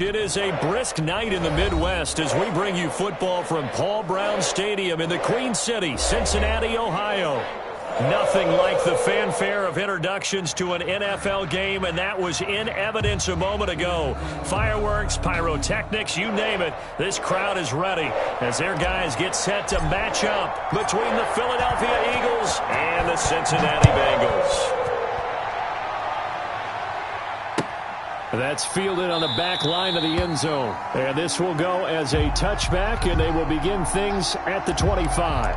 It is a brisk night in the Midwest as we bring you football from Paul Brown Stadium in the Queen City, Cincinnati, Ohio. Nothing like the fanfare of introductions to an NFL game, and that was in evidence a moment ago. Fireworks, pyrotechnics, you name it. This crowd is ready as their guys get set to match up between the Philadelphia Eagles and the Cincinnati Bengals. That's fielded on the back line of the end zone. And this will go as a touchback, and they will begin things at the 25.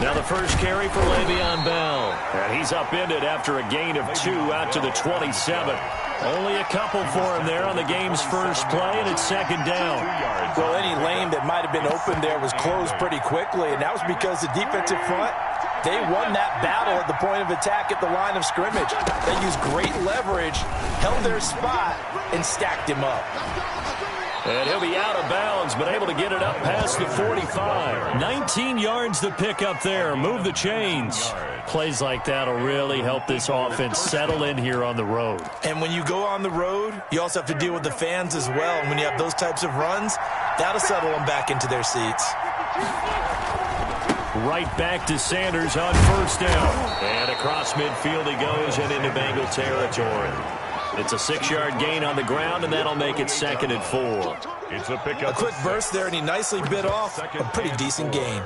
Now the first carry for Le'Veon Bell. And he's upended after a gain of 2 out to the 27. Only a couple for him there on the game's first play, and it's second down. Well, any lane that might have been open there was closed pretty quickly, and that was because the defensive front, they won that battle at the point of attack at the line of scrimmage. They used great leverage, held their spot, and stacked him up. And he'll be out of bounds, but able to get it up past the 45. 19 yards to pick up there. Move the chains. Plays like that will really help this offense settle in here on the road. And when you go on the road, you also have to deal with the fans as well. And when you have those types of runs, that'll settle them back into their seats. Right back to Sanders on first down. And across midfield he goes and into Bengal territory. It's a 6-yard gain on the ground, and that'll make it second and 4. It's a pickup. A quick burst there, and he nicely bit off a pretty decent gain.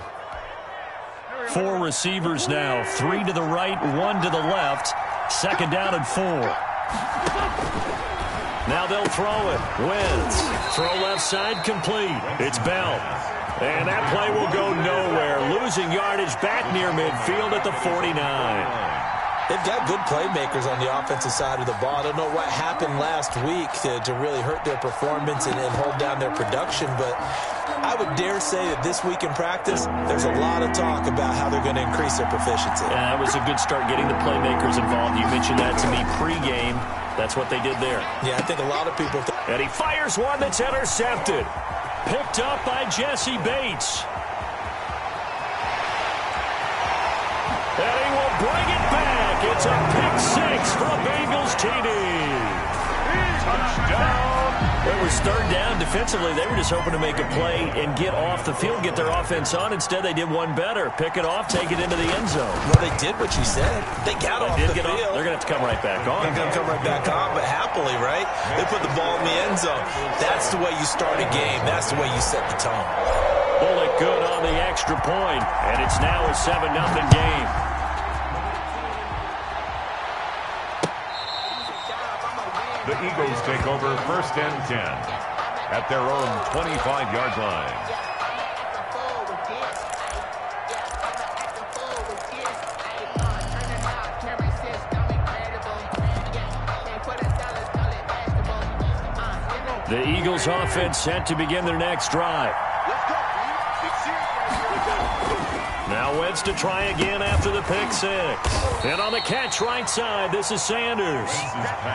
4 receivers now, 3 to the right, 1 to the left. Second down and 4. Now they'll throw it. Wentz. Throw left side complete. It's Bell. And that play will go nowhere. Losing yardage back near midfield at the 49. They've got good playmakers on the offensive side of the ball. I don't know what happened last week to really hurt their performance and hold down their production, but I would dare say that this week in practice, there's a lot of talk about how they're going to increase their proficiency. And that was a good start getting the playmakers involved. You mentioned that to me pregame. That's what they did there. Yeah, I think a lot of people... And he fires one that's intercepted. Picked up by Jesse Bates. And he will bring it back. It's a pick 6 for a Bengals TD. Touchdown. It was third down. Defensively, they were just hoping to make a play and get off the field, get their offense on. Instead, they did one better. Pick it off, take it into the end zone. Well, they did what you said. They got off the field. They're going to have to come right back on. They're going to come right back on, but happily, right? They put the ball in the end zone. That's the way you start a game. That's the way you set the tone. Bullet good on the extra point, and it's now a 7-0 game. The Eagles take over first and 10 at their own 25-yard line. The Eagles offense set to begin their next drive. Now Wentz to try again after the pick 6. And on the catch right side, this is Sanders.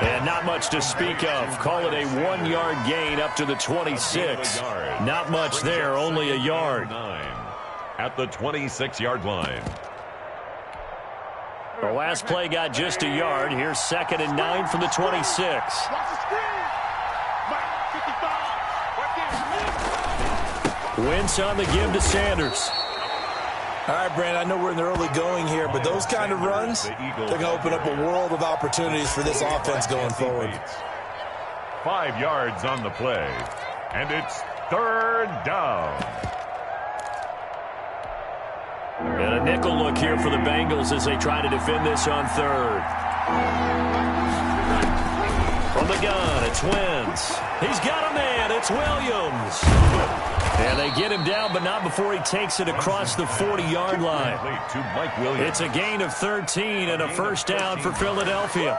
And not much to speak of. Call it a 1-yard gain up to the 26. Not much there, only a yard. At the 26-yard line. The last play got just a yard. Here's 2nd and 9 from the 26. Wentz on the give to Sanders. All right, Brandon, I know we're in the early going here, but those kind of runs, they're going to open up a world of opportunities for this offense going forward. 5 yards on the play, and it's third down. And a nickel look here for the Bengals as they try to defend this on third. From the gun, it's Wentz. He's got a man. It's Williams. And they get him down, but not before he takes it across the 40-yard line. It's a gain of 13 and a first down for Philadelphia.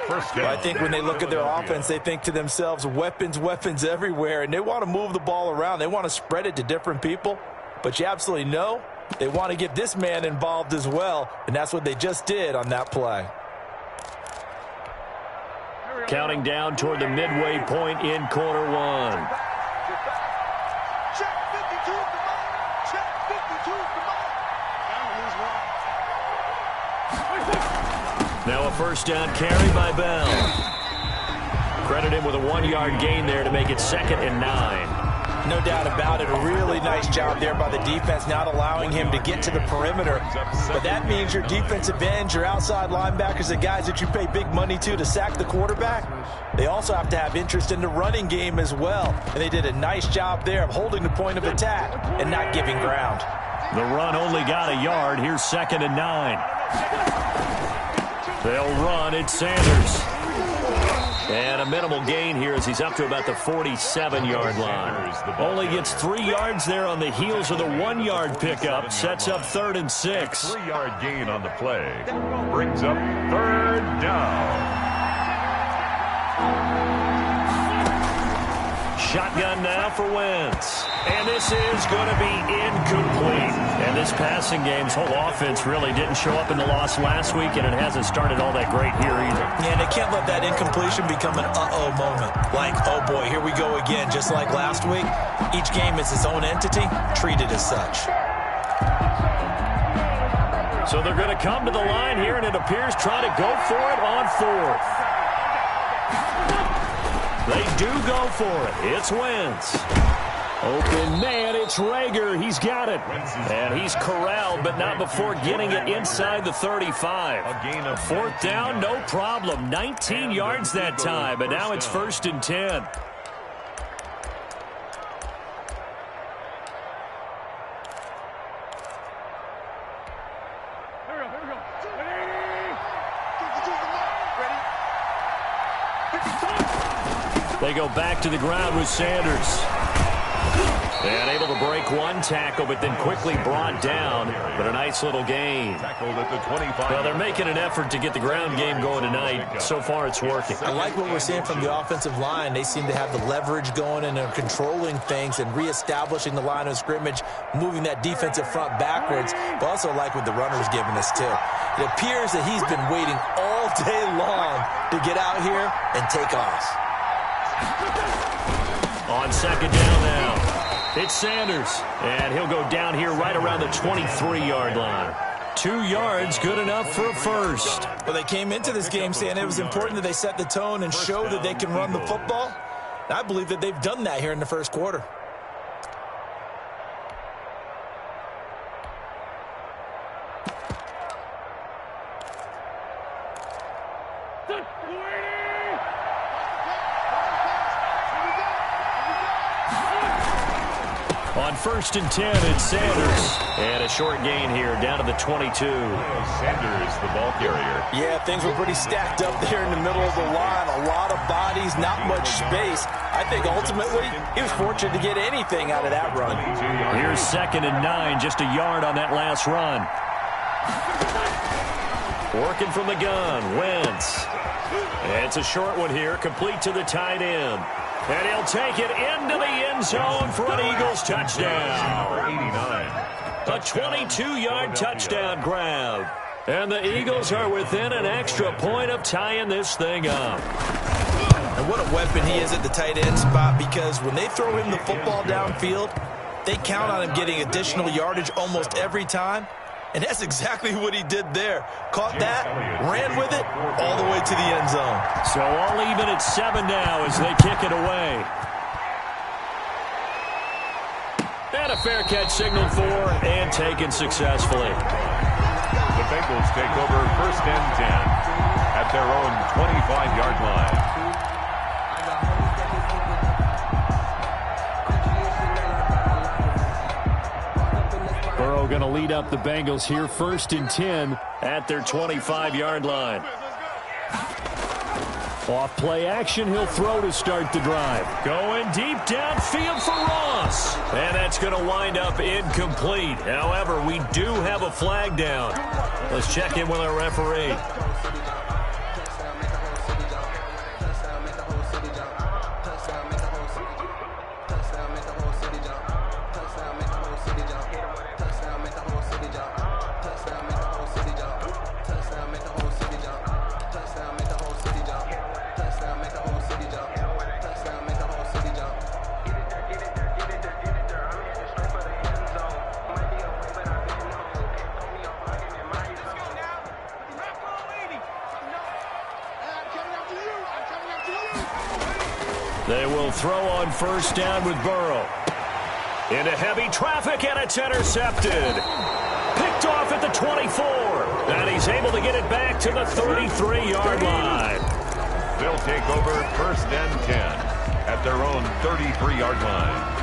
Well, I think when they look at their offense, they think to themselves, weapons, weapons everywhere, and they want to move the ball around. They want to spread it to different people, but you absolutely know they want to get this man involved as well, and that's what they just did on that play. Counting down toward the midway point in quarter one. Now a first down carry by Bell. Credit him with a 1-yard gain there to make it 2nd and 9. No doubt about it. A really nice job there by the defense, not allowing him to get to the perimeter. But that means your defensive ends, your outside linebackers, the guys that you pay big money to sack the quarterback, they also have to have interest in the running game as well. And they did a nice job there of holding the point of attack and not giving ground. The run only got a yard. Here's 2nd and 9. They'll run. It's Sanders. And a minimal gain here as he's up to about the 47-yard line. Only gets 3 yards there on the heels of the 1-yard pickup. Sets up 3rd and 6. 3-yard gain on the play. Brings up 3rd down. Shotgun now for Wentz. And this is going to be incomplete. And this passing game's whole offense really didn't show up in the loss last week, and it hasn't started all that great here either. Yeah, and they can't let that incompletion become an uh-oh moment. Like, oh boy, here we go again. Just like last week, each game is its own entity, treated as such. So they're going to come to the line here, and it appears try to go for it on 4th. They do go for it. It's Wentz. Open man, it's Rager. He's got it. And he's corralled, but not before getting it inside the 35. A 4th down, no problem. 19 yards that time, but now it's 1st and 10. They go back to the ground with Sanders. And able to break one tackle, but then quickly brought down. But a nice little gain. Well, they're making an effort to get the ground game going tonight. So far, it's working. I like what we're seeing from the offensive line. They seem to have the leverage going and are controlling things and reestablishing the line of scrimmage, moving that defensive front backwards. But also like what the runner's giving us, too. It appears that he's been waiting all day long to get out here and take off. On 2nd down now, it's Sanders, and he'll go down here right around the 23-yard line. 2 yards, good enough for a first. Well, they came into this game saying it was important that they set the tone and show that they can run the football. And I believe that they've done that here in the first quarter. On 1st and 10, it's Sanders. And a short gain here, down to the 22. Sanders, the ball carrier. Yeah, things were pretty stacked up there in the middle of the line. A lot of bodies, not much space. I think ultimately he was fortunate to get anything out of that run. Here's 2nd and 9, just a yard on that last run. Working from the gun, Wentz. And it's a short one here, complete to the tight end. And he'll take it into the end zone for an Eagles touchdown. 89. A 22-yard touchdown grab. And the Eagles are within an extra point of tying this thing up. And what a weapon he is at the tight end spot, because when they throw him the football downfield, they count on him getting additional yardage almost every time. And that's exactly what he did there. Caught that, ran with it, all the way to the end zone. So all even at 7 now as they kick it away. And a fair catch signaled for and taken successfully. The Bengals take over 1st and 10 at their own 25-yard line. Burrow going to lead up the Bengals here, 1st and 10 at their 25-yard line. Off play action, he'll throw to start the drive. Going deep downfield for Ross. And that's going to wind up incomplete. However, we do have a flag down. Let's check in with our referee. They will throw on first down with Burrow. Into heavy traffic, and it's intercepted. Picked off at the 24. And he's able to get it back to the 33-yard line. They'll take over first and 10 at their own 33-yard line.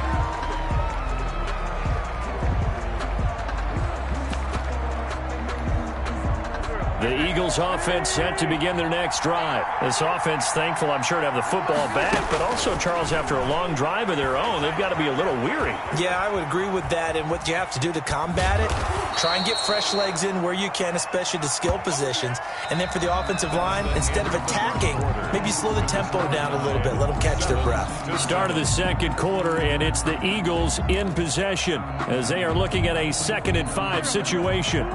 The Eagles offense set to begin their next drive. This offense, thankful, I'm sure, to have the football back, but also, Charles, after a long drive of their own, they've got to be a little weary. Yeah, I would agree with that, and what you have to do to combat it, try and get fresh legs in where you can, especially the skill positions, and then for the offensive line, instead of attacking, maybe slow the tempo down a little bit, let them catch their breath. Start of the second quarter, and it's the Eagles in possession as they are looking at a 2nd and 5 situation.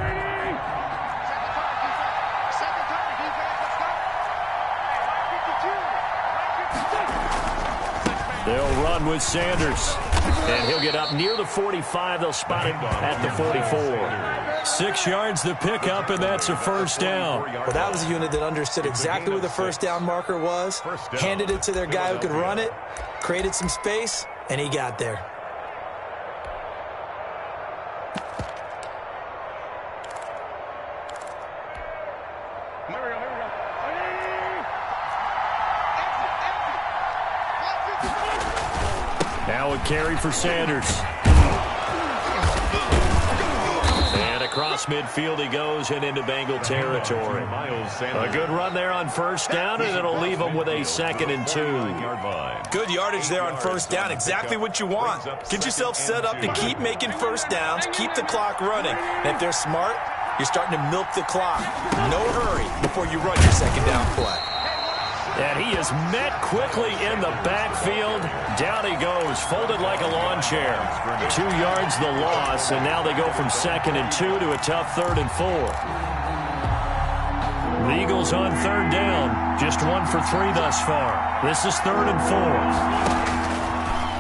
They'll run with Sanders, and he'll get up near the 45. They'll spot him at the 44. 6 yards the pickup, and that's a first down. Well, that was a unit that understood exactly where the first down marker was, handed it to their guy who could run it, created some space, and he got there. Now a carry for Sanders. And across midfield he goes and into Bengal territory. A good run there on first down, and it'll leave them with a 2nd and 2. Good yardage there on first down. Exactly what you want. Get yourself set up to keep making first downs, keep the clock running. And if they're smart, you're starting to milk the clock. No hurry before you run your second down play. And he is met quickly in the backfield. Down he goes, folded like a lawn chair. 2 yards the loss, and now they go from 2nd and 2 to a tough 3rd and 4. The Eagles on 3rd down, just 1 for 3 thus far. This is 3rd and 4.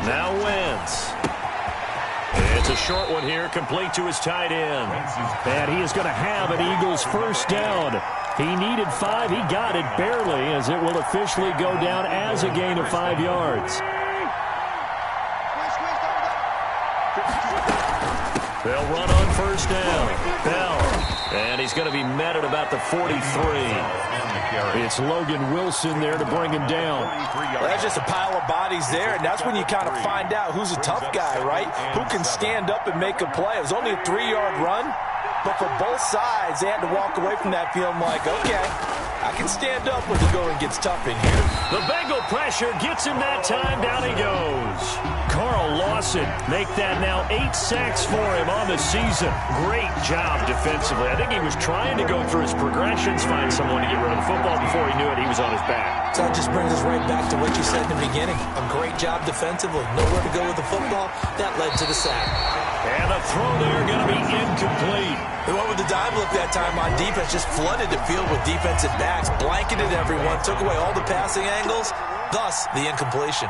Now Wentz. It's a short one here, complete to his tight end. And he is going to have an Eagles first down. He needed 5. He got it barely, as it will officially go down as a gain of 5 yards. They'll run on first down. Bell. And he's going to be met at about the 43. It's Logan Wilson there to bring him down. Well, that's just a pile of bodies there, and that's when you kind of find out who's a tough guy, right? Who can stand up and make a play. It was only a 3-yard run. But for both sides, they had to walk away from that feeling like, okay, I can stand up when the going gets tough in here. The Bengal pressure gets him that time. Down he goes. Carl Lawson make that now 8 sacks for him on the season. Great job defensively. I think he was trying to go through his progressions, find someone to get rid of the football. Before he knew it, he was on his back. So that just brings us right back to what you said in the beginning. A great job defensively. Nowhere to go with the football. That led to the sack. And the throw there going to be incomplete. They went with the dive look that time on defense, just flooded the field with defensive backs, blanketed everyone, took away all the passing angles, thus the incompletion.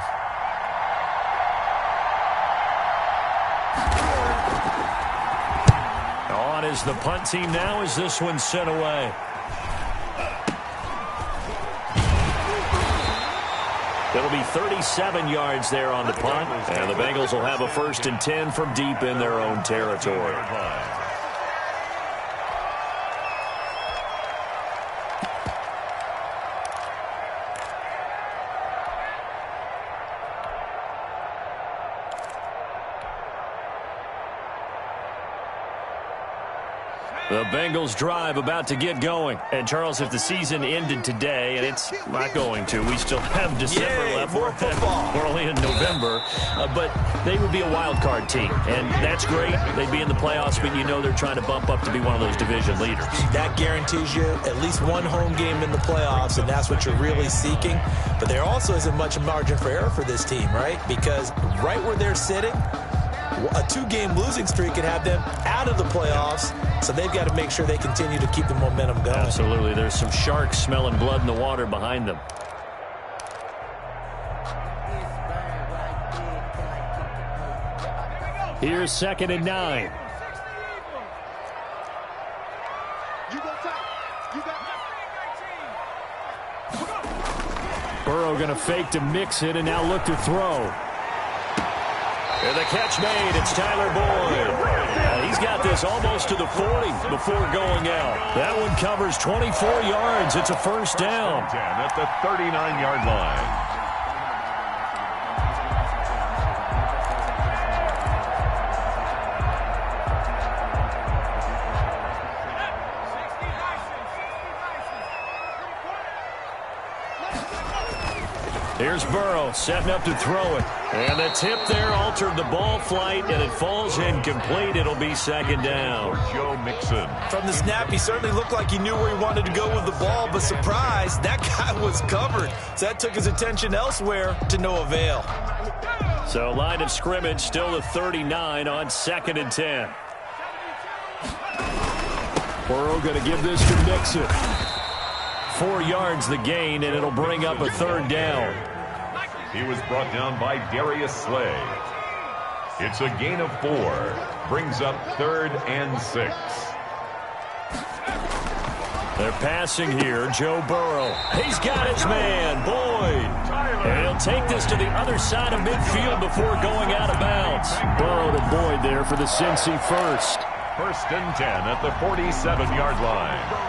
On is the punt team now as this one's sent away. It'll be 37 yards there on the punt, and the Bengals will have a 1st and 10 from deep in their own territory. The Bengals drive about to get going. And, Charles, if the season ended today, and it's not going to, we still have December left. More football. We're only in November. But they would be a wild card team. And that's great. They'd be in the playoffs, but you know they're trying to bump up to be one of those division leaders. That guarantees you at least one home game in the playoffs, and that's what you're really seeking. But there also isn't much margin for error for this team, right? Because right where they're sitting, a 2-game losing streak can have them out of the playoffs, so they've got to make sure they continue to keep the momentum going. Absolutely. There's some sharks smelling blood in the water behind them. Here's 2nd and 9. Burrow going to fake to mix it and now look to throw. And the catch made. It's Tyler Boyd. He's got this almost to the 40 before going out. That one covers 24 yards. It's a first down. 10 at the 39-yard line. Here's Burrow setting up to throw it. And the tip there altered the ball flight, and it falls incomplete. It'll be second down. Joe Mixon. From the snap, he certainly looked like he knew where he wanted to go with the ball, but surprise, that guy was covered. So that took his attention elsewhere to no avail. So line of scrimmage still the 39 on 2nd and 10. Burrow going to give this to Mixon. 4 yards the gain, and it'll bring up a third down. He was brought down by Darius Slay. It's a gain of 4. Brings up 3rd and 6. They're passing here. Joe Burrow. He's got his man, Boyd. And he'll take this to the other side of midfield before going out of bounds. Burrow to Boyd there for the Cincy first. 1st and 10 at the 47-yard line.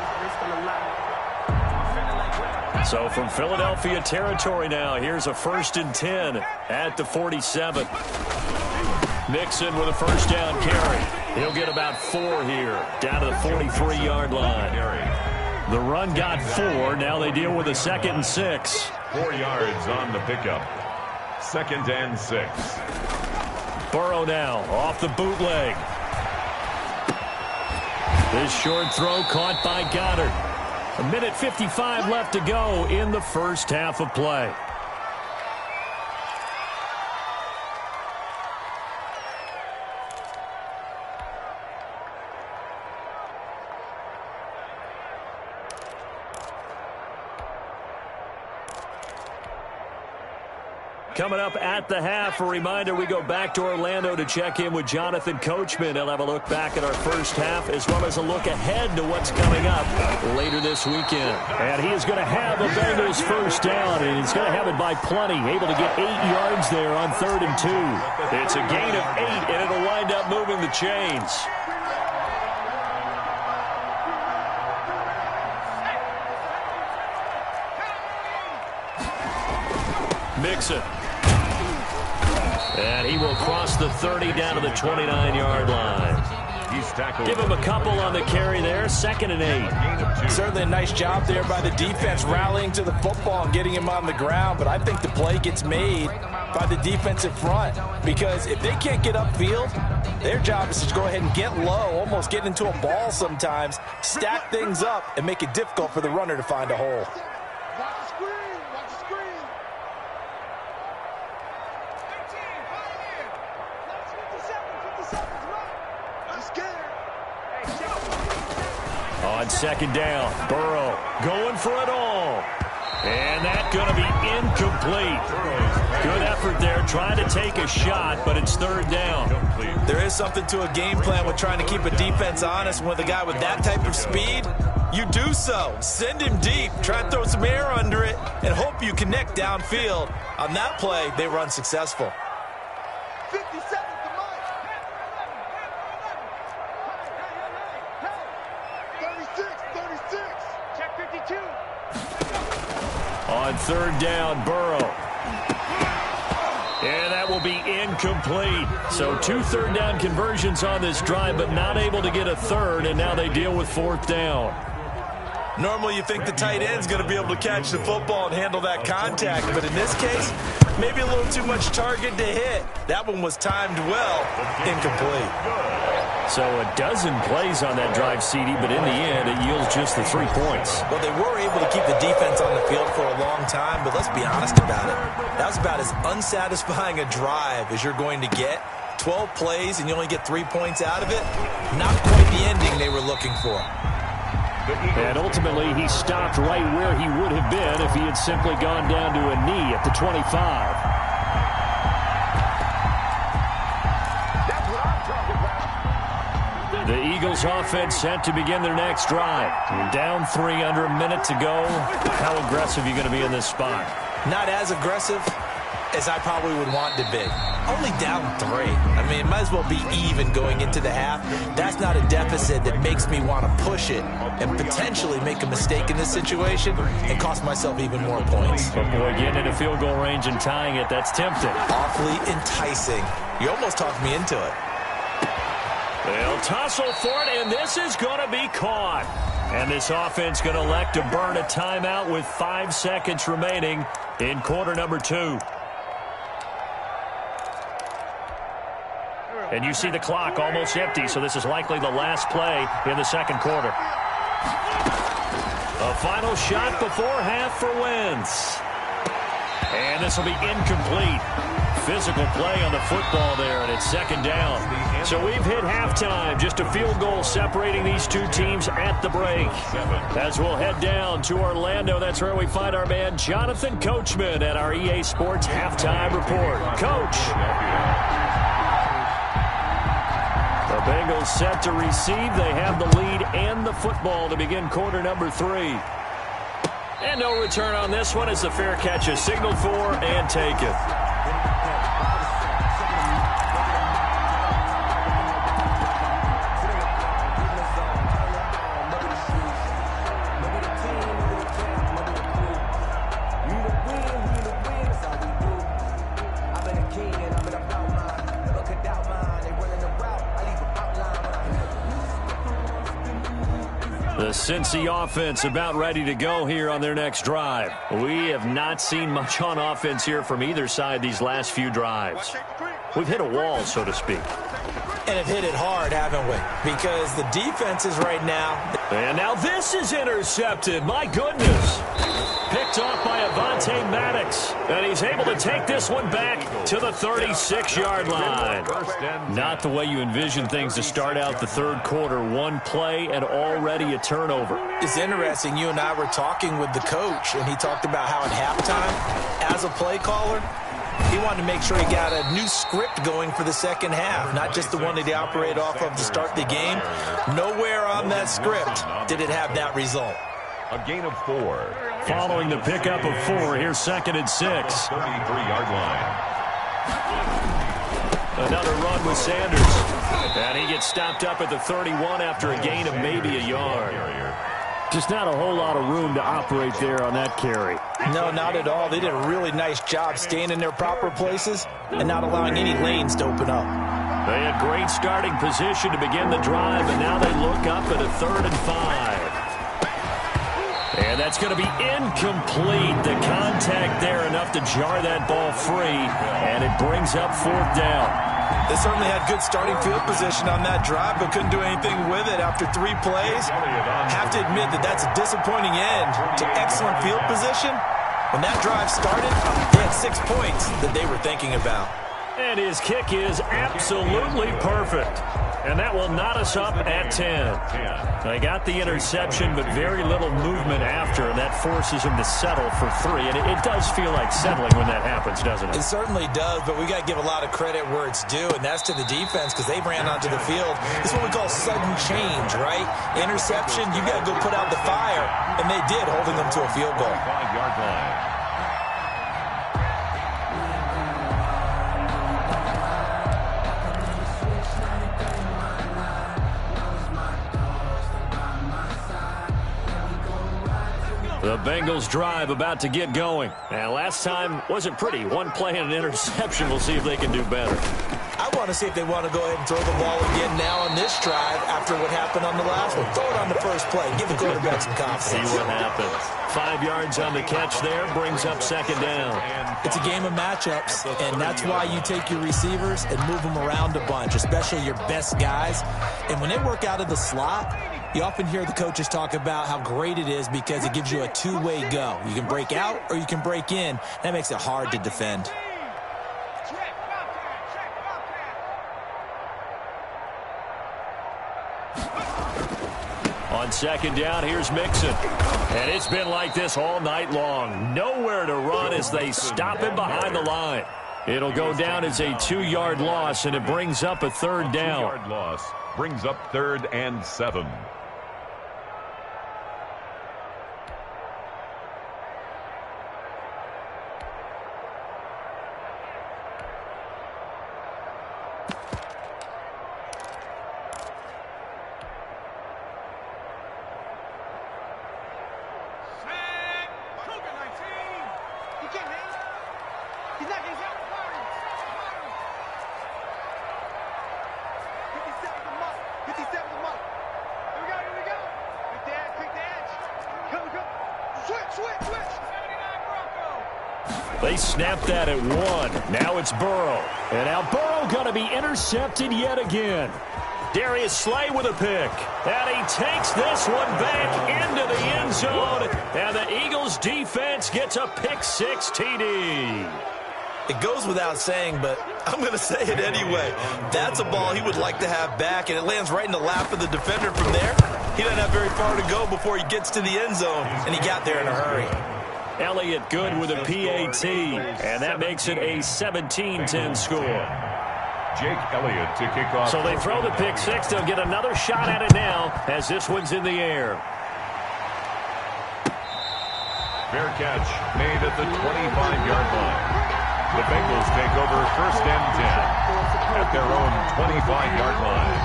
So from Philadelphia territory now, here's a 1st and 10 at the 47. Mixon with a first down carry. He'll get about 4 here, down to the 43-yard line. The run got 4. Now they deal with a 2nd and 6. 4 yards on the pickup. 2nd and 6. Burrow now off the bootleg. This short throw caught by Goddard. 1:55 left to go in the first half of play. Coming up at the half, a reminder, we go back to Orlando to check in with Jonathan Coachman. He'll have a look back at our first half as well as a look ahead to what's coming up later this weekend. And he is going to have a Bengals first down, and he's going to have it by plenty. Able to get 8 yards there on 3rd and 2. It's a gain of 8, and it'll wind up moving the chains. Mixon. And he will cross the 30 down to the 29-yard line. He's tackled. Give him a couple on the carry there. 2nd and 8. Certainly a nice job there by the defense rallying to the football and getting him on the ground. But I think the play gets made by the defensive front. Because if they can't get upfield, their job is to go ahead and get low, almost get into a ball sometimes, stack things up, and make it difficult for the runner to find a hole. On 2nd down, Burrow going for it all. And that's going to be incomplete. Good effort there, trying to take a shot, but it's 3rd down. There is something to a game plan with trying to keep a defense honest. With a guy with that type of speed, you do so. Send him deep, try and throw some air under it, and hope you connect downfield. On that play, they run successful. 57 to Mike. 36. Check 52. On 3rd down, Burrow. And that will be incomplete. So 2 3rd down conversions on this drive, but not able to get a 3rd, and now they deal with 4th down. Normally you think the tight end's going to be able to catch the football and handle that contact, but in this case, maybe a little too much target to hit. That one was timed well, incomplete. So a dozen plays on that drive, CD, but in the end, it yields just the 3 points. Well, they were able to keep the defense on the field for a long time, but let's be honest about it. That was about as unsatisfying a drive as you're going to get. 12 plays and you only get 3 points out of it. Not quite the ending they were looking for. And ultimately, he stopped right where he would have been if he had simply gone down to a knee at the 25. The Eagles offense set to begin their next drive. Down 3 under a minute to go. How aggressive are you going to be in this spot? Not as aggressive as I probably would want to be. Only down 3. I mean, it might as well be even going into the half. That's not a deficit that makes me want to push it and potentially make a mistake in this situation and cost myself even more points. But boy, getting into field goal range and tying it, that's tempting. Awfully enticing. You almost talked me into it. They'll tussle for it, and this is going to be caught. And this offense going to elect to burn a timeout with 5 seconds remaining in quarter number 2. And you see the clock almost empty, so this is likely the last play in the second quarter. A final shot before half for Wentz. And this will be incomplete. Physical play on the football there, and it's second down. So we've hit halftime. Just a field goal separating these two teams at the break. As we'll head down to Orlando, that's where we find our man Jonathan Coachman at our EA Sports Halftime Report. Coach. The Bengals set to receive. They have the lead and the football to begin quarter number 3. And no return on this one as the fair catch is signaled for and taken. The Cincy offense about ready to go here on their next drive. We have not seen much on offense here from either side these last few drives. We've hit a wall, so to speak. And have hit it hard, haven't we? Because the defenses right now... And now this is intercepted. My goodness. Picked off by Avonte Maddox. And he's able to take this one back to the 36-yard line. Not the way you envision things to start out the third quarter. One play and already a turnover. It's interesting. You and I were talking with the coach, and he talked about how at halftime, as a play caller, he wanted to make sure he got a new script going for the second half, not just the one that he operated off of to start the game. Nowhere on that script did it have that result. A gain of 4. Following the pickup of 4, here's second and 6. 33-yard line. Another run with Sanders. And he gets stopped up at the 31 after a gain of maybe a yard. Just not a whole lot of room to operate there on that carry. No, not at all. They did a really nice job staying in their proper places and not allowing any lanes to open up. They had great starting position to begin the drive, and now they look up at a 3rd and 5. And that's going to be incomplete. The contact there enough to jar that ball free, and it brings up 4th down. They certainly had good starting field position on that drive, but couldn't do anything with it after 3 plays. Have to admit that that's a disappointing end to excellent field position. When that drive started, they had 6 points that they were thinking about. And his kick is absolutely perfect. And that will knot us up at 10. They got the interception, but very little movement after, and that forces him to settle for 3. And it does feel like settling when that happens, doesn't it? It certainly does, but we got to give a lot of credit where it's due, and that's to the defense because they ran onto the field. It's what we call sudden change, right? Interception, you got to go put out the fire, and they did, holding them to a field goal. 5-yard line. The Bengals drive about to get going. And last time wasn't pretty. One play and an interception. We'll see if they can do better. I want to see if they want to go ahead and throw the ball again now on this drive after what happened on the last one. Throw it on the first play. Give the quarterback some confidence. See what happens. 5 yards on the catch there. Brings up second down. It's a game of matchups, and that's why you take your receivers and move them around a bunch, especially your best guys. And when they work out of the slot, you often hear the coaches talk about how great it is because it gives you a two-way go. You can break out or you can break in. That makes it hard to defend. On second down, here's Mixon. And it's been like this all night long. Nowhere to run as they stop him behind the line. It'll go down as a 2-yard loss, and it brings up a third down. 2-yard loss brings up 3rd and 7. They snapped that at 1. Now it's Burrow. And now Burrow going to be intercepted yet again. Darius Slay with a pick. And he takes this one back into the end zone. And the Eagles defense gets a pick-6 TD. It goes without saying, but I'm going to say it anyway. That's a ball he would like to have back, and it lands right in the lap of the defender from there. He doesn't have very far to go before he gets to the end zone, and he got there in a hurry. Elliott good with a PAT, and that makes it a 17-10 score. Jake Elliott to kick off. So they throw the pick-6. They'll get another shot at it now as this one's in the air. Fair catch made at the 25-yard line. The Bengals take over 1st and 10 at their own 25-yard line.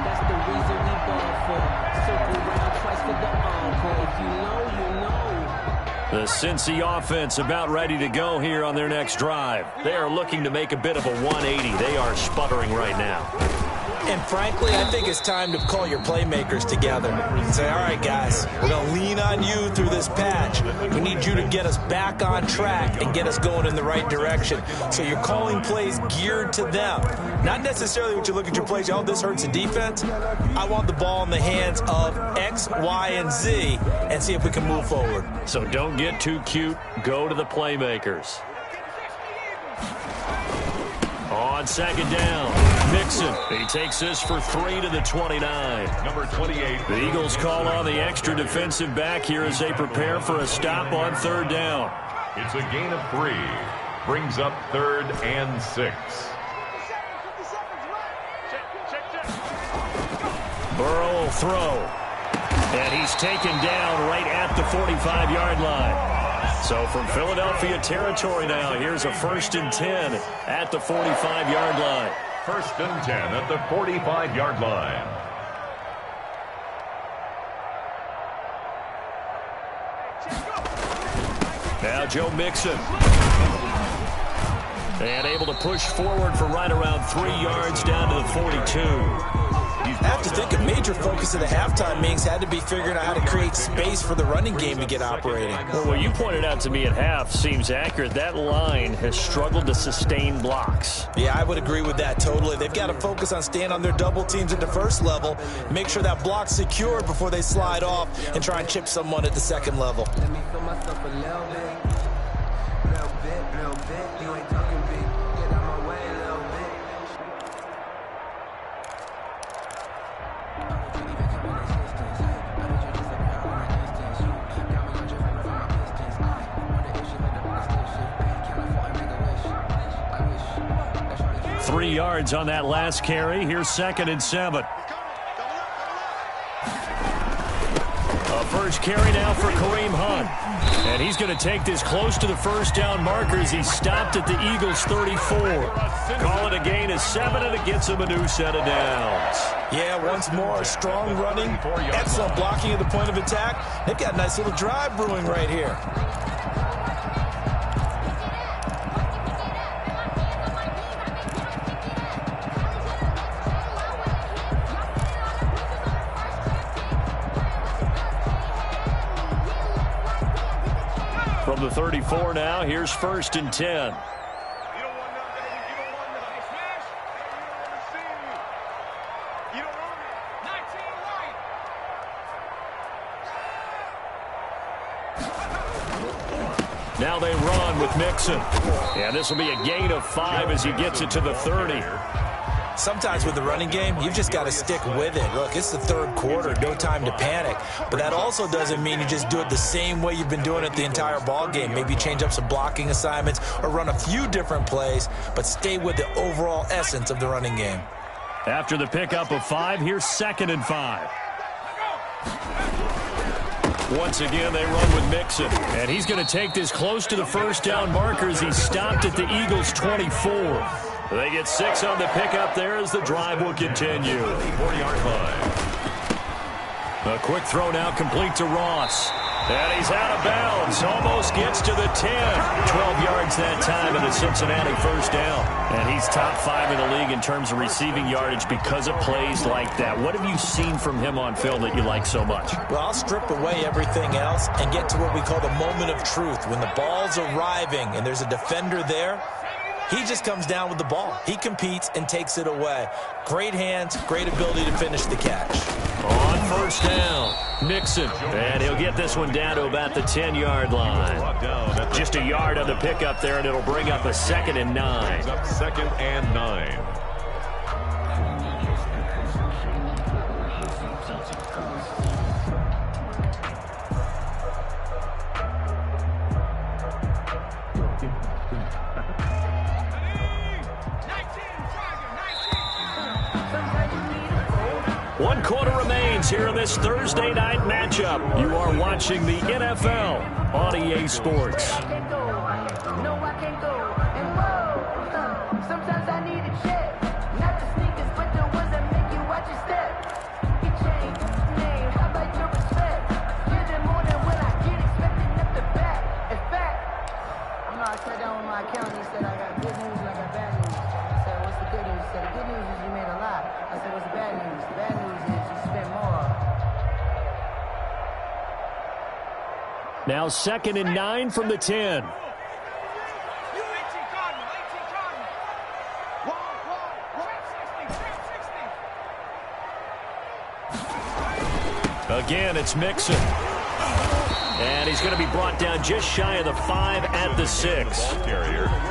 That's the reason we ball for. Circle round twice for the encore. If you know, you know. The Cincy offense about ready to go here on their next drive. They are looking to make a bit of a 180. They are sputtering right now. And frankly, I think it's time to call your playmakers together and say, all right, guys, we're going to lean on you through this patch. We need you to get us back on track and get us going in the right direction. So you're calling plays geared to them. Not necessarily what you look at your plays, oh, this hurts the defense. I want the ball in the hands of X, Y, and Z and see if we can move forward. So don't get too cute. Go to the playmakers. On 2nd down, Mixon. He takes this for 3 to the 29. Number 28. The Eagles call on the extra defensive back here as they prepare for a stop on 3rd down. It's a gain of 3. Brings up 3rd and 6. Burrow will throw. And he's taken down right at the 45-yard line. So from Philadelphia territory now, here's a 1st and 10 at the 45-yard line. 1st and 10 at the 45-yard line. Now Joe Mixon. And able to push forward for right around 3 yards down to the 42. I have to think a major focus of the halftime meetings had to be figuring out how to create space for the running game to get operating. Well, what you pointed out to me at half seems accurate. That line has struggled to sustain blocks. Yeah, I would agree with that totally. They've got to focus on staying on their double teams at the 1st level, make sure that block's secured before they slide off and try and chip someone at the 2nd level. Let me feel myself a little bit. You ain't talking big. Get out my way a little bit. Three yards on that last carry. Here's 2nd and 7. A first carry now for Kareem Hunt. And he's going to take this close to the 1st down markers. He's stopped at the Eagles' 34. Call it a gain of 7, and it gets him a new set of downs. Yeah, once more, strong running, excellent blocking at the point of attack. They've got a nice little drive brewing right here. From the 34 now, here's 1st and 10. Now they run with Mixon. And this will be a gain of 5 as he gets it to the 30. Sometimes with the running game, you've just got to stick with it. Look, it's the 3rd quarter, no time to panic. But that also doesn't mean you just do it the same way you've been doing it the entire ball game. Maybe change up some blocking assignments or run a few different plays, but stay with the overall essence of the running game. After the pickup of 5, here's 2nd and 5. Once again, they run with Mixon. And he's going to take this close to the 1st down markers. He's stopped at the Eagles' 24. They get 6 on the pickup there as the drive will continue. 4-yard line. A quick throw now complete to Ross. And he's out of bounds. Almost gets to the 10. 12 yards that time and a Cincinnati first down. And he's top 5 in the league in terms of receiving yardage because of plays like that. What have you seen from him on film that you like so much? Well, I'll strip away everything else and get to what we call the moment of truth. When the ball's arriving and there's a defender there, he just comes down with the ball. He competes and takes it away. Great hands, great ability to finish the catch. On first down, Mixon. And he'll get this one down to about the 10-yard line. Just a yard on the pickup there, and it'll bring up a 2nd and 9. 2nd and 9. One quarter remains here in this Thursday night matchup. You are watching the NFL on EA Sports. Now 2nd and 9 from the 10. Again, it's Mixon. And he's going to be brought down just shy of the 5 at the 6.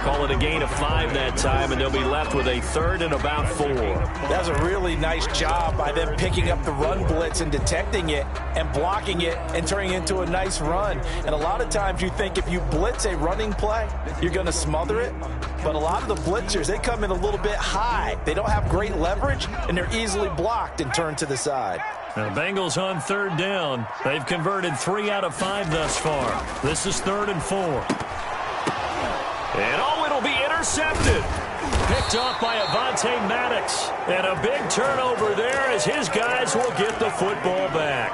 Call it a gain of 5 that time, and they'll be left with a 3rd and about 4. That was a really nice job by them picking up the run blitz and detecting it and blocking it and turning it into a nice run. And a lot of times you think if you blitz a running play, you're going to smother it. But a lot of the blitzers, they come in a little bit high. They don't have great leverage, and they're easily blocked and turned to the side. The Bengals on 3rd down. They've converted 3 out of 5 thus far. This is 3rd and 4. And it'll be intercepted. Picked off by Avonte Maddox. And a big turnover there as his guys will get the football back.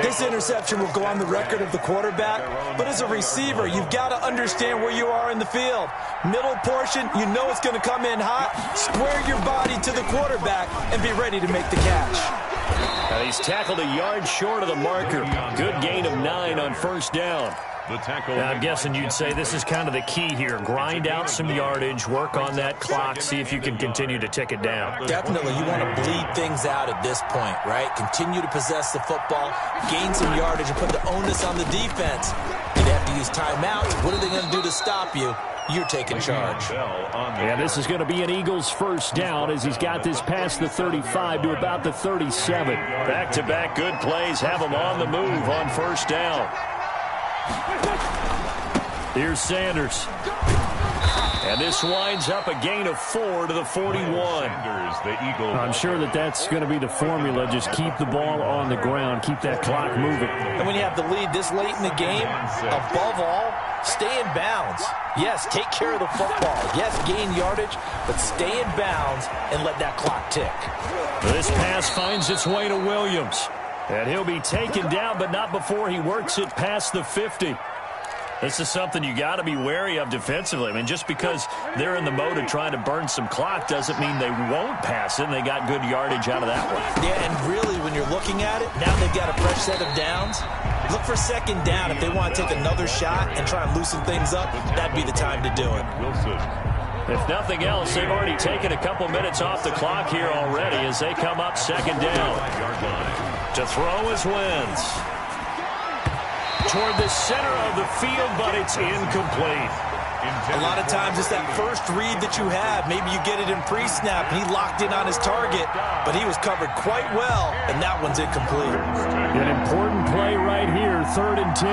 This interception will go on the record of the quarterback, but as a receiver, you've got to understand where you are in the field. Middle portion, you know it's going to come in hot. Square your body to the quarterback and be ready to make the catch. And he's tackled a yard short of the marker. Good gain of 9 on first down. Now, I'm guessing you'd say this is kind of the key here. Grind out some yardage, work on that clock, see if you can continue to tick it down. Definitely. You want to bleed things out at this point, right? Continue to possess the football, gain some yardage, and put the onus on the defense. They have to use timeouts. What are they going to do to stop you? You're taking charge. Yeah, this is going to be an Eagles first down as he's got this past the 35 to about the 37. Back-to-back good plays have him on the move on first down. Here's Sanders. And this winds up a gain of 4 to the 41. I'm sure that's going to be the formula. Just keep the ball on the ground. Keep that clock moving. And when you have the lead this late in the game, above all, stay in bounds. Yes, take care of the football. Yes, gain yardage, but stay in bounds and let that clock tick. This pass finds its way to Williams. And he'll be taken down, but not before he works it past the 50. This is something you got to be wary of defensively. I mean, just because they're in the mode of trying to burn some clock doesn't mean they won't pass it, and they got good yardage out of that one. Yeah, and really, when you're looking at it, now they've got a fresh set of downs. Look for second down. If they want to take another shot and try and loosen things up, that'd be the time to do it. If nothing else, they've already taken a couple minutes off the clock here already as they come up second down. To throw is Wentz. Toward the center of the field, but it's incomplete. A lot of times it's that first read that you have. Maybe you get it in pre-snap, and he locked in on his target, but he was covered quite well, and that one's incomplete. An important play right here, 3rd and 10.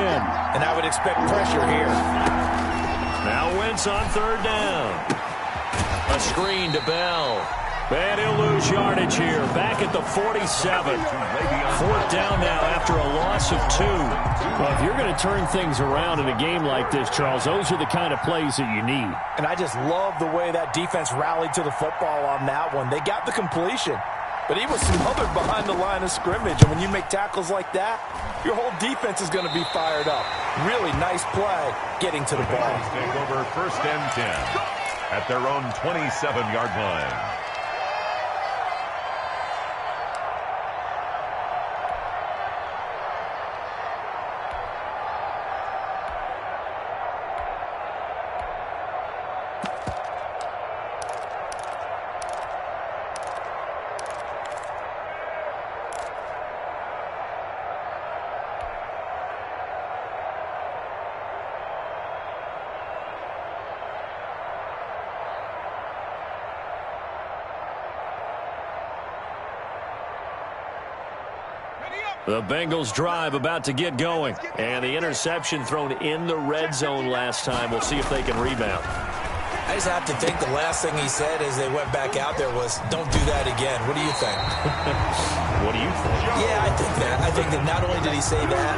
And I would expect pressure here. Now Wentz on 3rd down. A screen to Bell. And he'll lose yardage here. Back at the 47. 4th down now after a loss of 2. Well, if you're going to turn things around in a game like this, Charles, those are the kind of plays that you need. And I just love the way that defense rallied to the football on that one. They got the completion. But he was smothered behind the line of scrimmage, and when you make tackles like that, your whole defense is going to be fired up. Really nice play getting to the ball. Take over 1st and 10 at their own 27-yard line. The Bengals drive about to get going. And the interception thrown in the red zone last time. We'll see if they can rebound. I just have to think the last thing he said as they went back out there was, don't do that again. What do you think? What do you think? Yeah, I think that. I think that not only did he say that,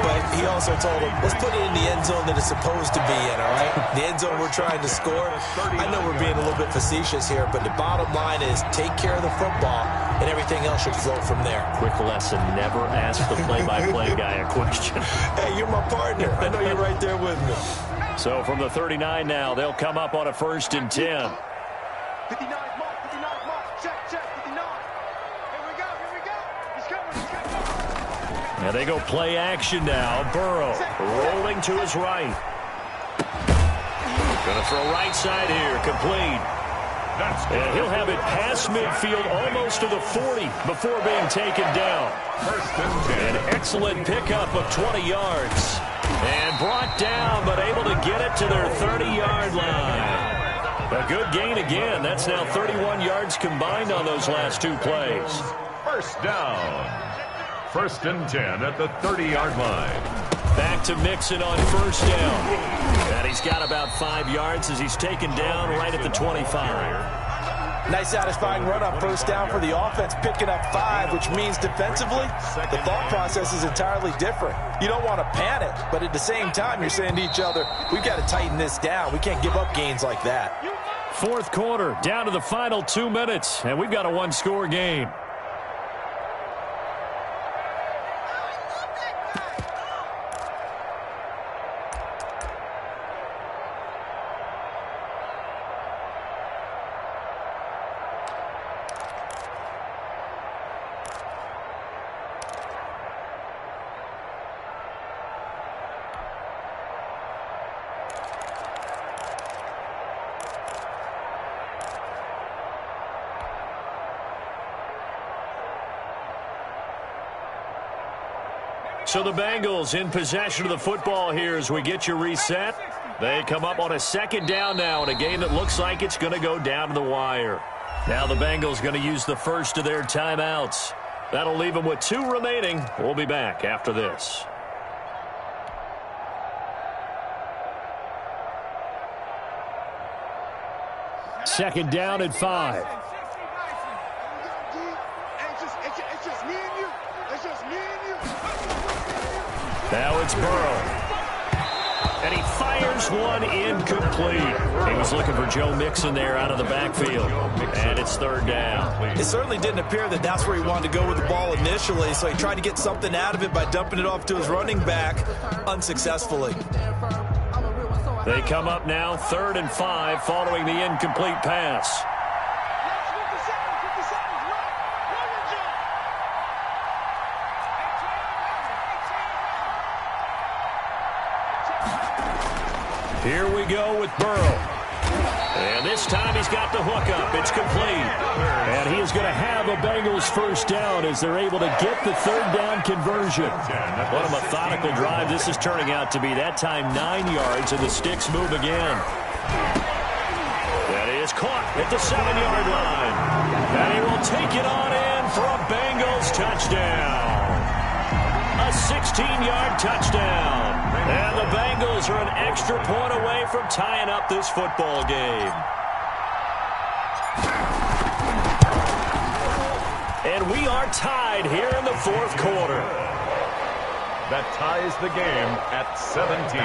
but he also told him, let's put it in the end zone that it's supposed to be in, all right? The end zone we're trying to score. I know we're being a little bit facetious here, but the bottom line is take care of the football, and everything else should flow from there. Quick lesson, never ask the play-by-play guy a question. Hey, you're my partner. I know you're right there with me. So from the 39 now, they'll come up on a 1st and 10. 59 mark, 59 mark, check, 59. Here we go. He's coming. And they go play action now. Burrow rolling to his right. Going to throw right side here, complete. And he'll have it past midfield almost to the 40 before being taken down. 1st and 10. An excellent pickup of 20 yards. And brought down, but able to get it to their 30-yard line. A good gain again. That's now 31 yards combined on those last two plays. 1st down. 1st and 10 at the 30-yard line. Back to Mixon on 1st down. And he's got about 5 yards as he's taken down right at the 25. Nice satisfying run on 1st down for the offense, picking up 5, which means defensively, the thought process is entirely different. You don't want to panic, but at the same time, you're saying to each other, we've got to tighten this down. We can't give up gains like that. 4th quarter, down to the final 2 minutes, and we've got a one-score game. So the Bengals in possession of the football here as we get you reset. They come up on a 2nd down now in a game that looks like it's going to go down to the wire. Now the Bengals going to use the first of their timeouts. That'll leave them with 2 remaining. We'll be back after this. Second down at 5. It's just me and you. It's just me and you. Now it's Burrow. And he fires one incomplete. He was looking for Joe Mixon there out of the backfield. And it's 3rd down. It certainly didn't appear that that's where he wanted to go with the ball initially, so he tried to get something out of it by dumping it off to his running back unsuccessfully. They come up now 3rd and 5 following the incomplete pass. Here we go with Burrow. And this time he's got the hook up. It's complete. And he is going to have a Bengals 1st down as they're able to get the 3rd down conversion. What a methodical drive this is turning out to be. That time 9 yards, and the sticks move again. That is caught at the 7-yard line. And he will take it on in for a Bengals touchdown. A 16-yard touchdown. And the Bengals are an extra point away from tying up this football game. And we are tied here in the 4th quarter. That ties the game at 17.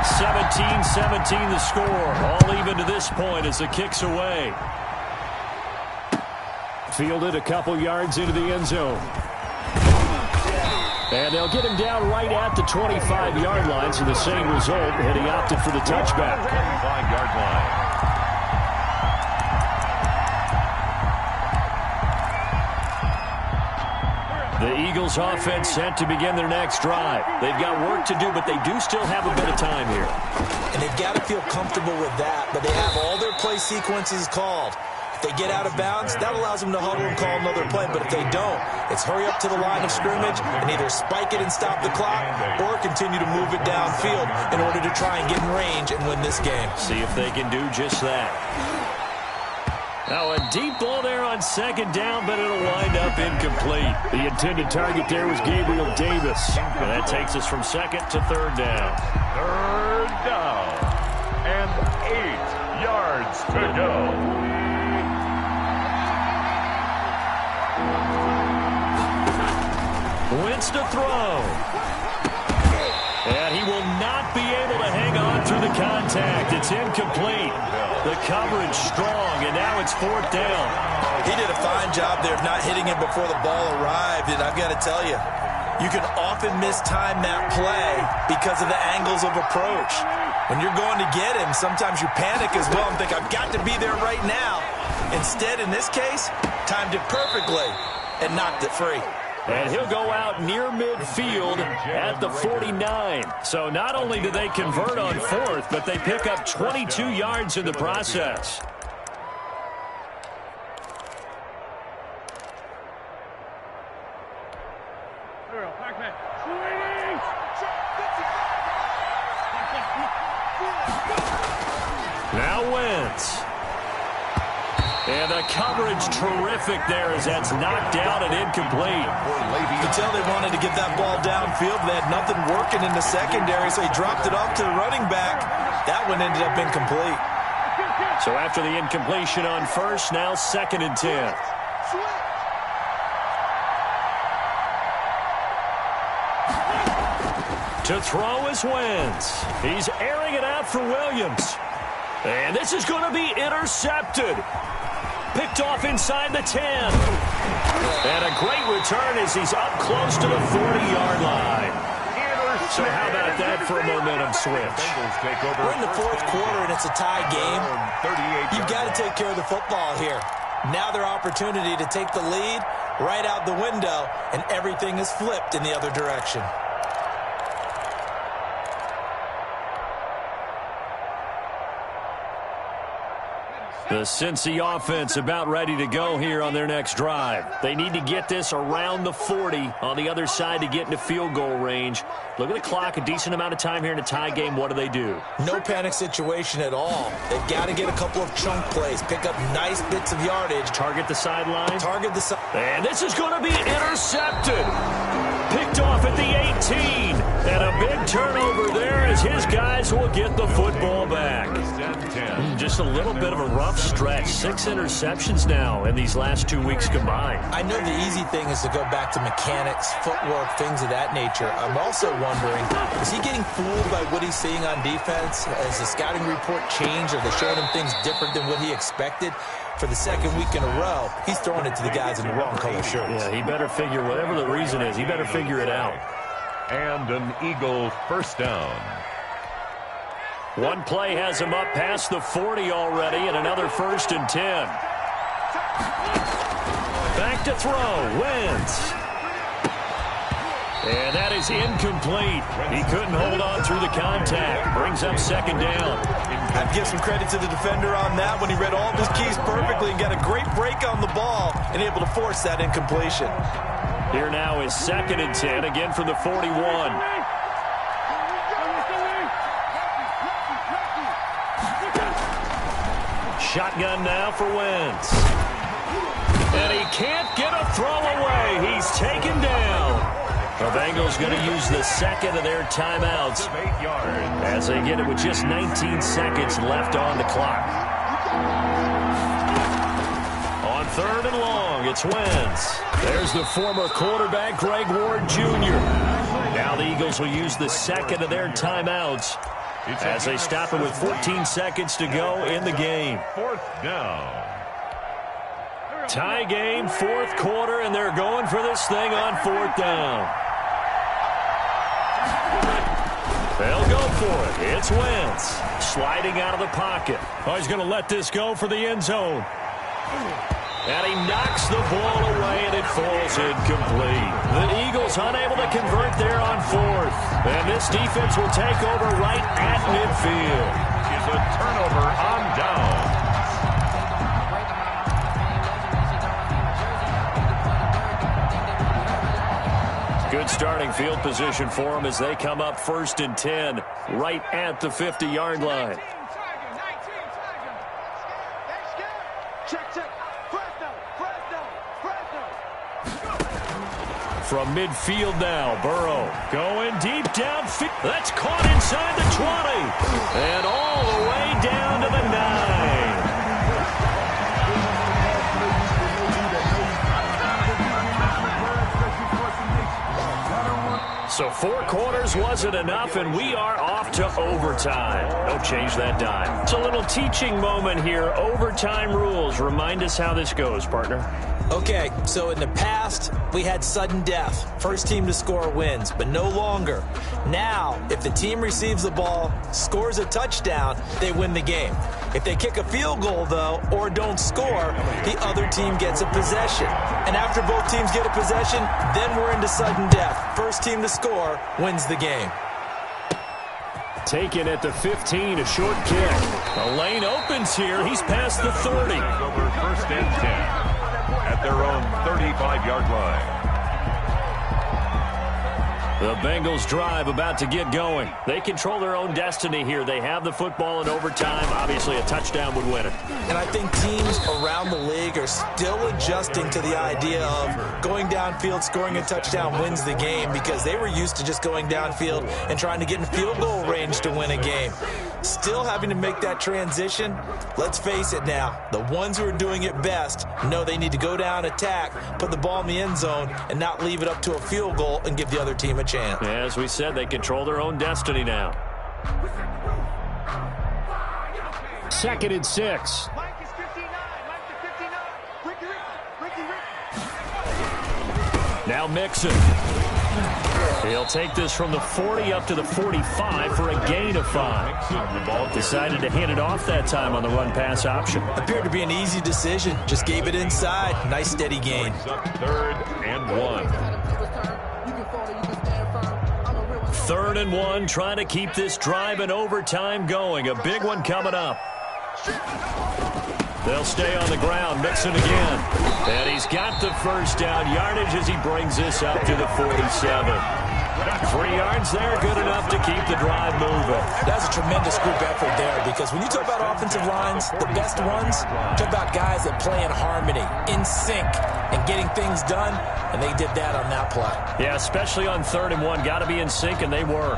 17-17 the score. All even to this point as the kick's away. Fielded a couple yards into the end zone. And they'll get him down right at the 25-yard line, so the same result, and he opted for the touchback. 25-yard line. The Eagles offense set to begin their next drive. They've got work to do, but they do still have a bit of time here. And they've got to feel comfortable with that, but they have all their play sequences called. If they get out of bounds, that allows them to huddle and call another play. But if they don't, it's hurry up to the line of scrimmage and either spike it and stop the clock or continue to move it downfield in order to try and get in range and win this game. See if they can do just that. Now a deep ball there on second down, but it'll wind up incomplete. The intended target there was Gabriel Davis. And that takes us from second to third down. Third down. And 8 yards to go. Wins to throw. And he will not be able to hang on through the contact. It's incomplete. The coverage strong, and now it's fourth down. He did a fine job there of not hitting him before the ball arrived, and I've got to tell you, you can often mistime that play because of the angles of approach. When you're going to get him, sometimes you panic as well and think, I've got to be there right now. Instead, in this case, timed it perfectly and knocked it free. And he'll go out near midfield at the 49. So not only do they convert on fourth, but they pick up 22 yards in the process. Now Wentz. And the coverage terrific there as that's knocked down and incomplete. You can tell they wanted to get that ball downfield. They had nothing working in the secondary, so he dropped it off to the running back. That one ended up incomplete. So after the incompletion on first, now second and 10. To throw is Wentz. He's airing it out for Williams. And this is going to be intercepted. Picked off inside the 10. And a great return as he's up close to the 40-yard line. So how about that for a momentum switch? We're in the fourth quarter and it's a tie game. You've got to take care of the football here. Now their opportunity to take the lead right out the window, and everything is flipped in the other direction. The Cincy offense about ready to go here on their next drive. They need to get this around the 40 on the other side to get into field goal range. Look at the clock, a decent amount of time here in a tie game. What do? No panic situation at all. They've got to get a couple of chunk plays, pick up nice bits of yardage. Target the sideline. Target the side. And this is going to be intercepted. Picked off at the 18. And a big turnover there as his guys will get the football back. Just a little bit of a rough stretch. 6 interceptions now in these last 2 weeks combined. I know the easy thing is to go back to mechanics, footwork, things of that nature. I'm also wondering, is he getting fooled by what he's seeing on defense? Has the scouting report changed? Are they showing him things different than what he expected? For the second week in a row, he's throwing it to the guys in the wrong color shirts. Yeah, he better figure, whatever the reason is, he better figure it out. And an Eagle first down. One play has him up past the 40 already, and another first and 10. Back to throw, Wentz. And that is incomplete. He couldn't hold on through the contact. Brings up second down. I'd give some credit to the defender on that when he read all of his keys perfectly and got a great break on the ball and able to force that incompletion. Here now is second and 10, again from the 41. Shotgun now for Wentz. And he can't get a throw away. He's taken down. The Bengals going to use the second of their timeouts as they get it with just 19 seconds left on the clock. On third and long, it's Wentz. There's the former quarterback, Greg Ward Jr. Now the Eagles will use the second of their timeouts as they stop it with 14 seconds to go in the game. Fourth down. Tie game, fourth quarter, and they're going for this thing on fourth down. They'll go for it. It's Wentz sliding out of the pocket. Oh, he's going to let this go for the end zone. And he knocks the ball away, and it falls incomplete. The Eagles unable to convert there on fourth. And this defense will take over right at midfield. Is a turnover on down. Good starting field position for them as they come up 1st and 10 right at the 50-yard line. From midfield now, Burrow going deep downfield. That's caught inside the 20 and all the way down to the 9. So 4 quarters wasn't enough, and we are off to overtime. Don't change that dime. It's a little teaching moment here. Overtime rules. Remind us how this goes, partner. Okay, so in the past, we had sudden death. First team to score wins, but no longer. Now, if the team receives the ball, scores a touchdown, they win the game. If they kick a field goal, though, or don't score, the other team gets a possession. And after both teams get a possession, then we're into sudden death. First team to score wins the game. Taken at the 15, a short kick. The lane opens here. He's past the 30. Over 1st and 10 at their own 35-yard line. The Bengals drive about to get going. They control their own destiny here. They have the football in overtime. Obviously, a touchdown would win it. And I think teams around the league are still adjusting to the idea of going downfield, scoring a touchdown wins the game, because they were used to just going downfield and trying to get in field goal range to win a game. Still having to make that transition. Let's face it now, the ones who are doing it best know they need to go down, attack, put the ball in the end zone, and not leave it up to a field goal and give the other team a chance. As we said, they control their own destiny now. 2nd and 6. Mike is 59. Mike is 59. Ricky. Now Mixon. He'll take this from the 40 up to the 45 for a gain of 5. Decided to hand it off that time on the run-pass option. Appeared to be an easy decision. Just gave it inside. Nice steady gain. 3rd and 1. 3rd and 1, trying to keep this drive in overtime going. A big one coming up. They'll stay on the ground. Mixon again. And he's got the first down yardage as he brings this up to the 47. 3 yards there, good enough to keep the drive moving. That's a tremendous group effort there, because when you talk about offensive lines, the best ones, talk about guys that play in harmony, in sync, and getting things done, and they did that on that play. Yeah, especially on 3rd and 1. Got to be in sync, and they were.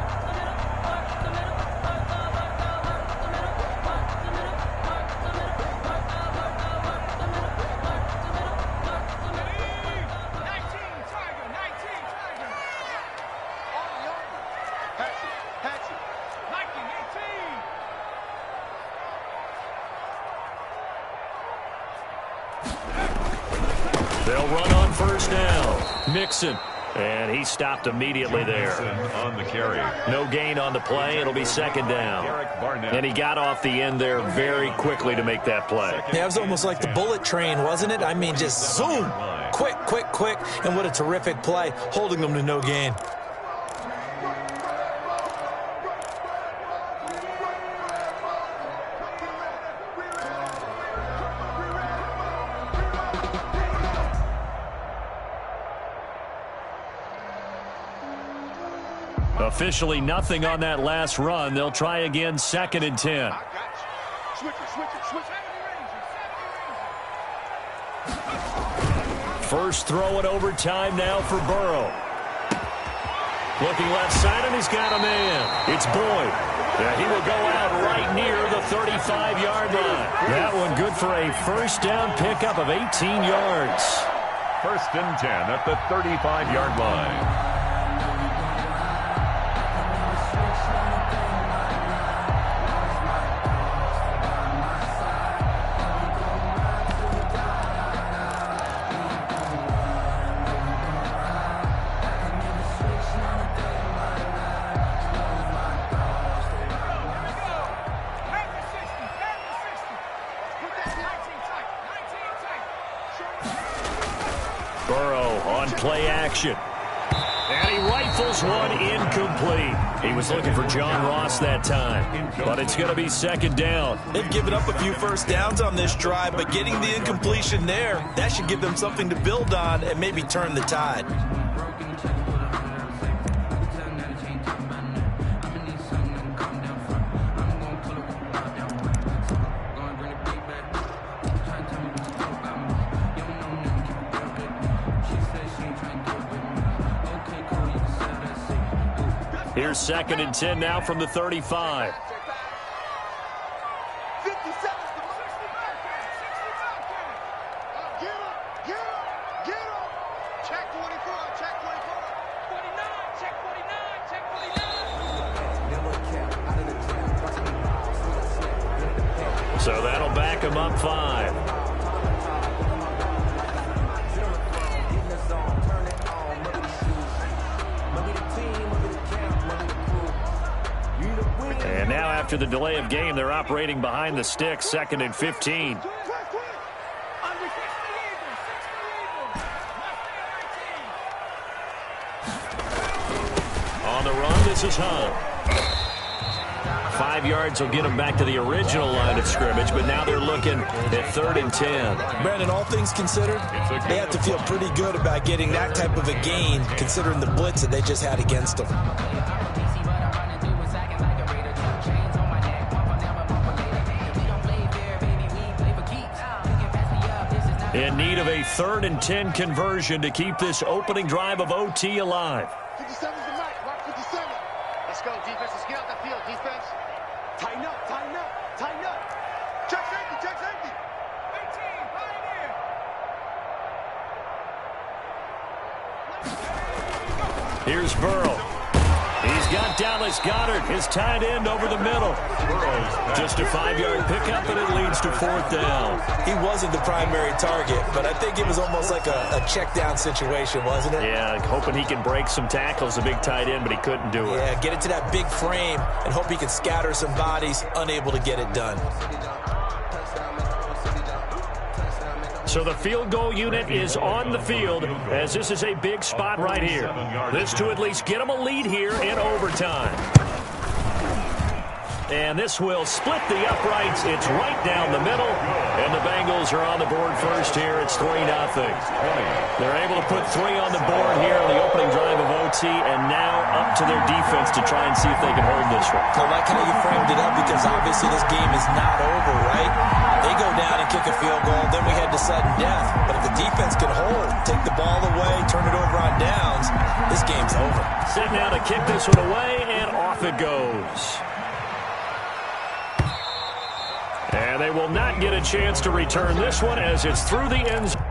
They'll run on 1st down. Mixon. And he stopped immediately there. On the carry. No gain on the play. It'll be 2nd down. And he got off the end there very quickly to make that play. Yeah, it was almost like the bullet train, wasn't it? I mean, just zoom. Quick. And what a terrific play, holding them to no gain. Officially nothing on that last run. They'll try again, 2nd and 10. Switch it. First throw in overtime now for Burrow. Looking left side, and he's got a man. It's Boyd. Yeah, he will go out right near the 35-yard line. That one good for a first down pickup of 18 yards. 1st and 10 at the 35-yard line. Burrow on play action. And he rifles one incomplete. He was looking for John Ross that time, but it's going to be second down. They've given up a few first downs on this drive, but getting the incompletion there, that should give them something to build on and maybe turn the tide. Here's second and 10 now from the 35. 50 seconds to get him, get him, get him. Check 24, check 24. 49, check 49, check 49. So that'll back him up 5. And now after the delay of game, they're operating behind the sticks, second and 15. On the run, this is Hunt. 5 yards will get them back to the original line of scrimmage, but now they're looking at 3rd and 10. Brandon, all things considered, they have to feel pretty good about getting that type of a gain, considering the blitz that they just had against them. In need of a 3rd and 10 conversion to keep this opening drive of OT alive. 57's the mark, mark 57. Let's go, defense. Let's get out the field, defense. Tighten up, tighten up, tighten up. Check safety, check safety. 18, Here's Burrow. He's got Dallas Goedert, his tight end, over the middle. Just a 5-yard pickup, and it leads to 4th down. He wasn't the primary target, but I think it was almost like a check down situation, wasn't it? Yeah, hoping he can break some tackles, a big tight end, but he couldn't do it. Yeah, get it to that big frame and hope he can scatter some bodies, unable to get it done. So the field goal unit is on the field, as this is a big spot right here. This to at least get them a lead here in overtime. And this will split the uprights. It's right down the middle. And the Bengals are on the board first here. It's 3-0. They're able to put 3 on the board here on the opening drive of OT, and now up to their defense to try and see if they can hold this one. I like how you framed it up, because obviously this game is not over, right? They go down and kick a field goal, then we head to sudden death. But if the defense can hold, take the ball away, turn it over on downs, this game's over. Set now to kick this one away, and off it goes. And they will not get a chance to return this one as it's through the end zone.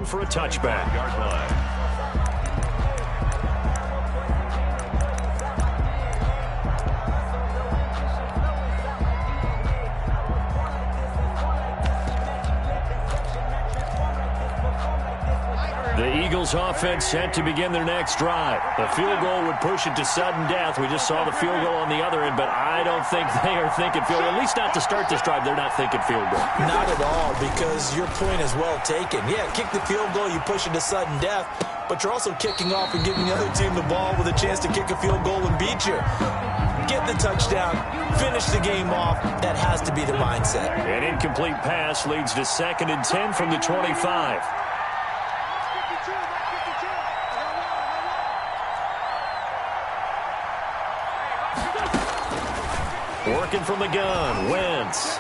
For a touchback. Yard line. The Eagles offense set to begin their next drive. The field goal would push it to sudden death. We just saw the field goal on the other end, but I don't think they are thinking field goal. At least not to start this drive. They're not thinking field goal. Not at all, because your point is well taken. Yeah, kick the field goal, you push it to sudden death, but you're also kicking off and giving the other team the ball with a chance to kick a field goal and beat you. Get the touchdown, finish the game off. That has to be the mindset. An incomplete pass leads to 2nd and 10 from the 25. Working from the gun, Wentz.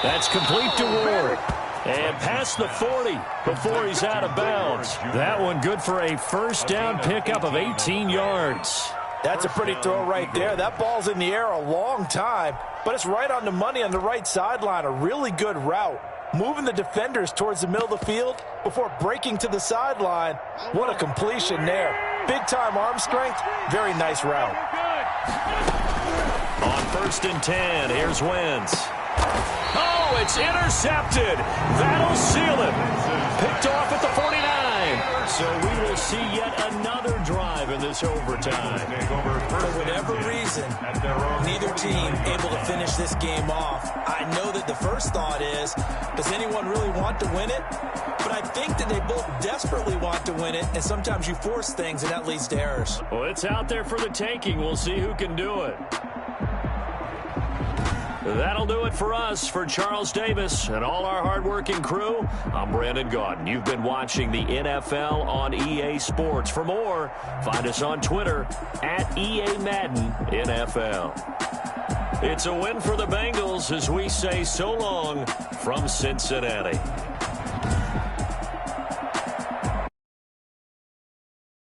That's complete to Ward. And past the 40 before he's out of bounds. That one good for a first down pickup of 18 yards. That's a pretty throw right there. That ball's in the air a long time, but it's right on the money on the right sideline. A really good route. Moving the defenders towards the middle of the field before breaking to the sideline. What a completion there. Big-time arm strength. Very nice route. On 1st and 10, here's Wentz. Oh, it's intercepted. That'll seal it. Picked off at the 49. So we will see yet another drive in this overtime. For whatever reason, neither team able to finish this game off. I know that the first thought is, does anyone really want to win it? But I think that they both desperately want to win it, and sometimes you force things, and that leads to errors. Well, it's out there for the taking. We'll see who can do it. That'll do it for us. For Charles Davis and all our hardworking crew, I'm Brandon Gaudin. You've been watching the NFL on EA Sports. For more, find us on Twitter at EA Madden NFL. It's a win for the Bengals as we say so long from Cincinnati.